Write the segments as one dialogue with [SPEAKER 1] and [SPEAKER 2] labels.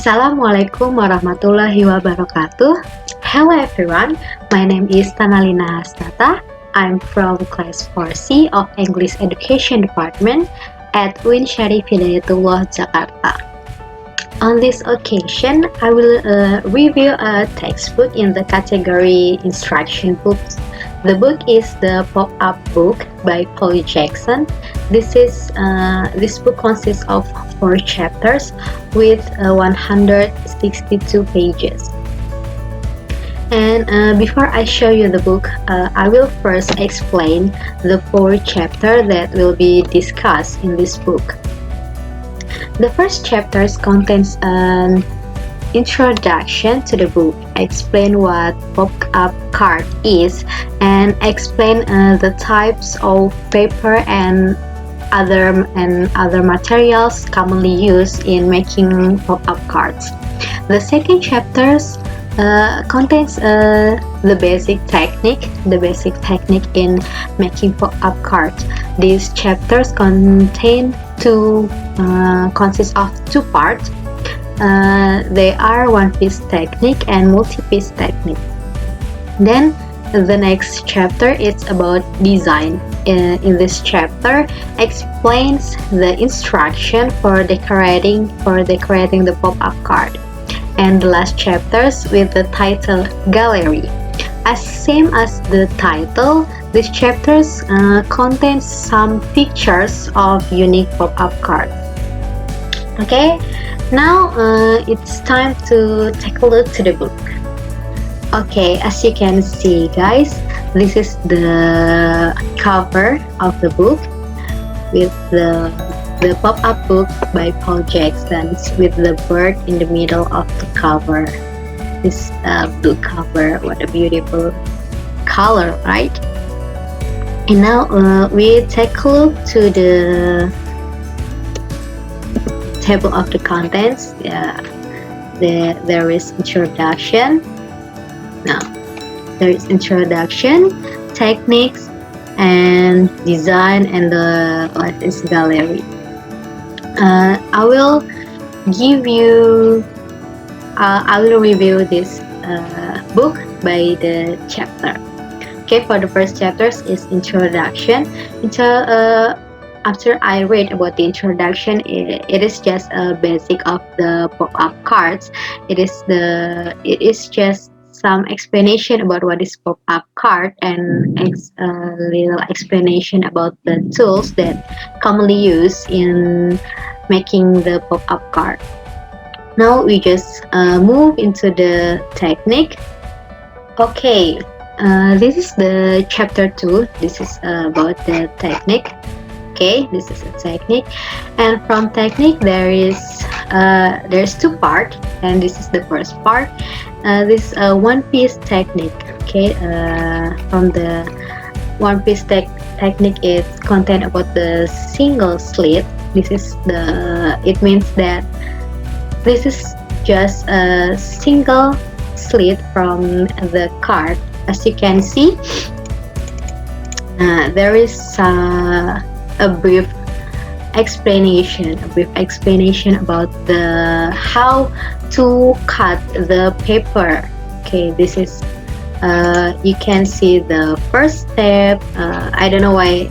[SPEAKER 1] Assalamualaikum warahmatullahi wabarakatuh. Hello everyone, my name is Tanalina Hasnata. I'm from class 4C of English Education Department at UIN Syarif Hidayatullah, Jakarta. On this occasion, I will review a textbook in the category instruction books. The book is the Pop-Up Book by Polly Jackson. This book consists of 4 chapters with 162 pages. And before I show you the book, I will first explain the 4 chapters that will be discussed in this book. The first chapter contains an introduction to the book, explain what pop-up card is, and explain the types of paper and other materials commonly used in making pop-up cards. The second chapter contains the basic technique in making pop-up cards. These chapters consist of 2 parts. They are one-piece technique and multi-piece technique. Then the next chapter is about design. In this chapter explains the instruction for decorating the pop-up card. And the last chapters with the title Gallery. As same as the title, these chapters contains some pictures of unique pop-up cards. Okay, now it's time to take a look to the book. Okay, as you can see, guys, this is the cover of the book with the pop-up book by Paul Jackson with the bird in the middle of the cover. This book cover, what a beautiful color, right? And now we take a look to the table of the contents. There is introduction. Now there is introduction, techniques, and design, and the latest gallery. I will review this book by the chapter. Okay, for the first chapters is introduction. After I read about the introduction, it is just a basic of the pop-up cards. It is just some explanation about what is pop-up card and a little explanation about the tools that commonly used in making the pop-up card. Now we just move into the technique. Okay, this is the chapter 2. This is about the technique. Okay, this is a technique, and from technique there's 2 parts, and this is the first part. This one-piece technique. Okay, from the one-piece technique, it contains about the single slit. It means that this is just a single slit from the card. As you can see, there is a brief explanation about how to cut the paper. Okay, this is you can see the first step. I don't know why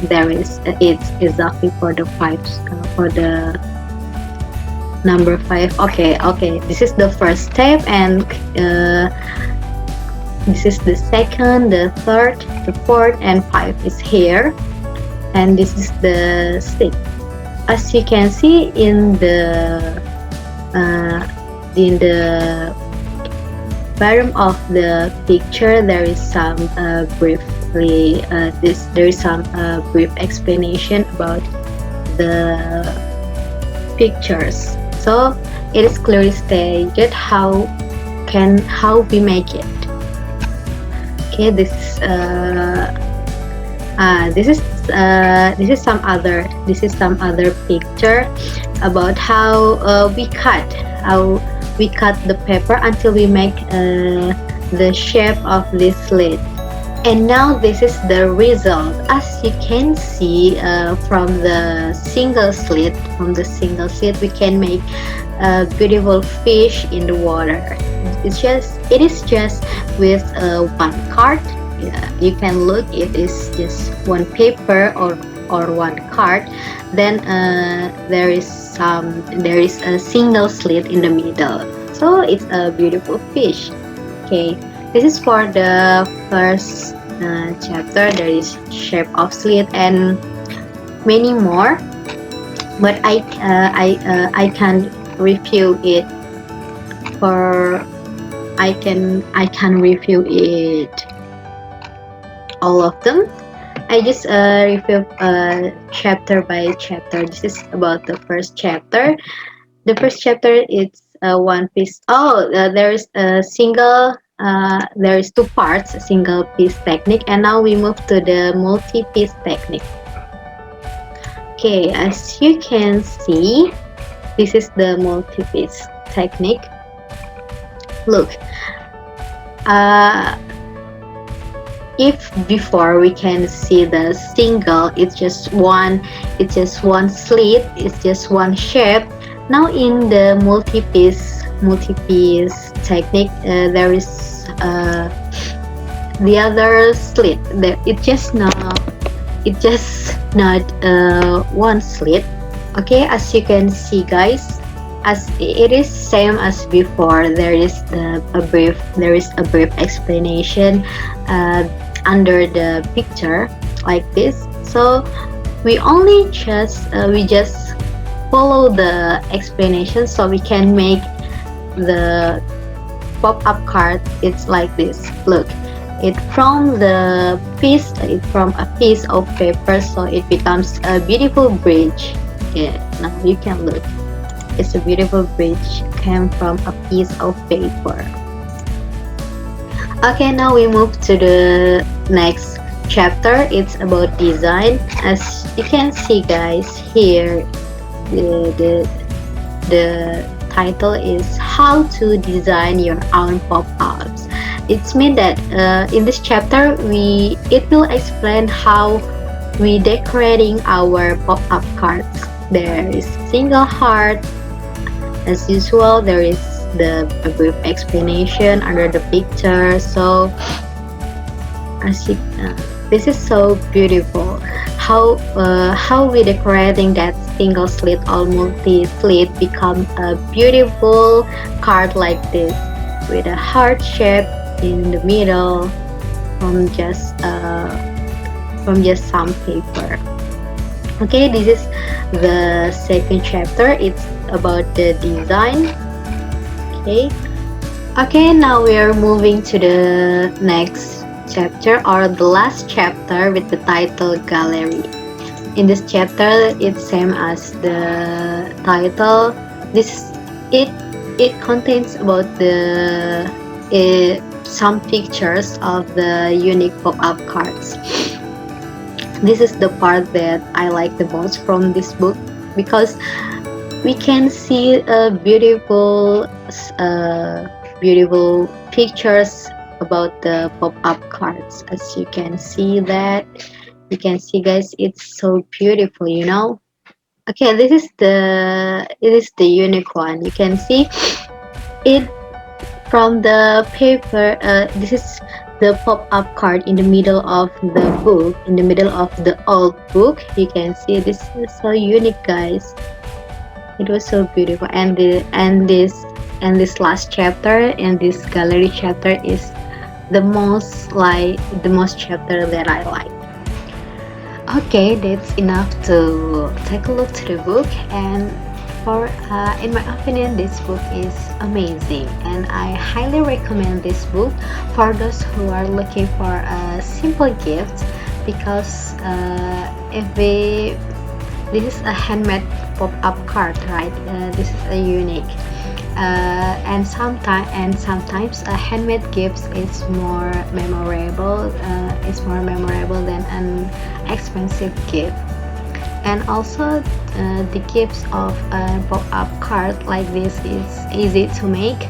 [SPEAKER 1] there is it's exactly for the 5 for the number 5. Okay, this is the first step, and this is the second, the third, the fourth, and 5 is here. And this is the stick. As you can see in the bottom of the picture, there is some brief explanation about the pictures. So it is clearly stated how we make it. Okay, this is some other picture about how we cut the paper until we make the shape of this slit. And now this is the result. As you can see from the single slit, we can make a beautiful fish in the water. It is just with one card. Yeah, you can look. It is just one paper or one card. Then there is a single slit in the middle. So it's a beautiful fish. Okay, this is for the first chapter. There is shape of slit and many more, but I can't review it for I can review it all of them. I just review chapter by chapter. This is about the first chapter. The first chapter is one piece. Oh, there is a single. There is two parts, a single piece technique, and now we move to the multi-piece technique. Okay, as you can see, this is the multi-piece technique. Look, if before we can see the single, it's just one slit, it's just one shape. Now in the multi-piece technique, there is the other slit. It's just not one slit. Okay, as you can see, guys, as it is same as before. There is a brief explanation under the picture like this. So we just follow the explanation, so we can make the pop-up card. It's like this. Look, it from a piece of paper, so it becomes a beautiful bridge. Yeah, now you can look. It's a beautiful bridge came from a piece of paper. Okay, now we move to the next chapter. It's about design. As you can see, guys, here the title is how to design your own pop-ups. It's mean that in this chapter it will explain how we decorating our pop-up cards. There is single heart. As usual, there is a brief explanation under the picture. So this is so beautiful. How we decorating that single slit or multi slit become a beautiful card like this with a heart shape in the middle from just some paper. Okay, this is the second chapter. It's about the design. Okay, now we are moving to the next chapter or the last chapter with the title gallery. In this chapter, it's same as the title. It contains about some pictures of the unique pop-up cards. This is the part that I like the most from this book, because we can see beautiful pictures about the pop-up cards. As you can see, guys, it's so beautiful, you know. Okay, it is the unique one. You can see it from the paper. This is the pop-up card in the middle of the book, in the middle of the old book. You can see this is so unique, guys. It was so beautiful. And this last chapter, and this gallery chapter is the most chapter that I like. Okay, that's enough to take a look to the book. And in my opinion, this book is amazing, and I highly recommend this book for those who are looking for a simple gift, because this is a handmade pop-up card, right? This is a unique, and sometimes a handmade gift is more memorable. Than an expensive gift. And also the gifts of a pop-up card like this is easy to make.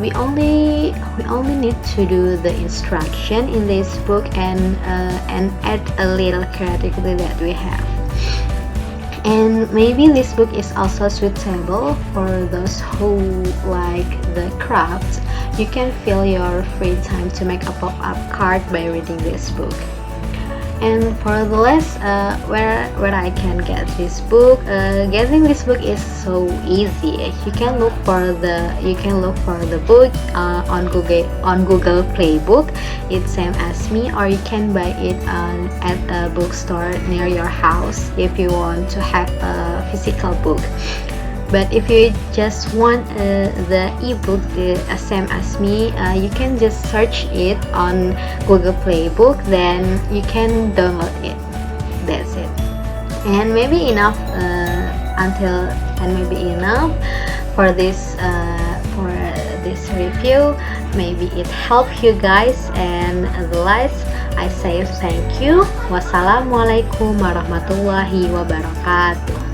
[SPEAKER 1] we only need to do the instruction in this book and add a little creativity that we have. And maybe this book is also suitable for those who like the crafts. You can fill your free time to make a pop-up card by reading this book. And for the last, where I can get this book, getting this book is so easy. You can look for the book on Google Play Book. It's same as me, or you can buy it at a bookstore near your house if you want to have a physical book. But if you just want the ebook, the same as me, you can just search it on Google Play Book, then you can download it. That's it. And maybe enough for this review. Maybe it helped you guys. And otherwise, I say thank you. Wassalamualaikum warahmatullahi wabarakatuh.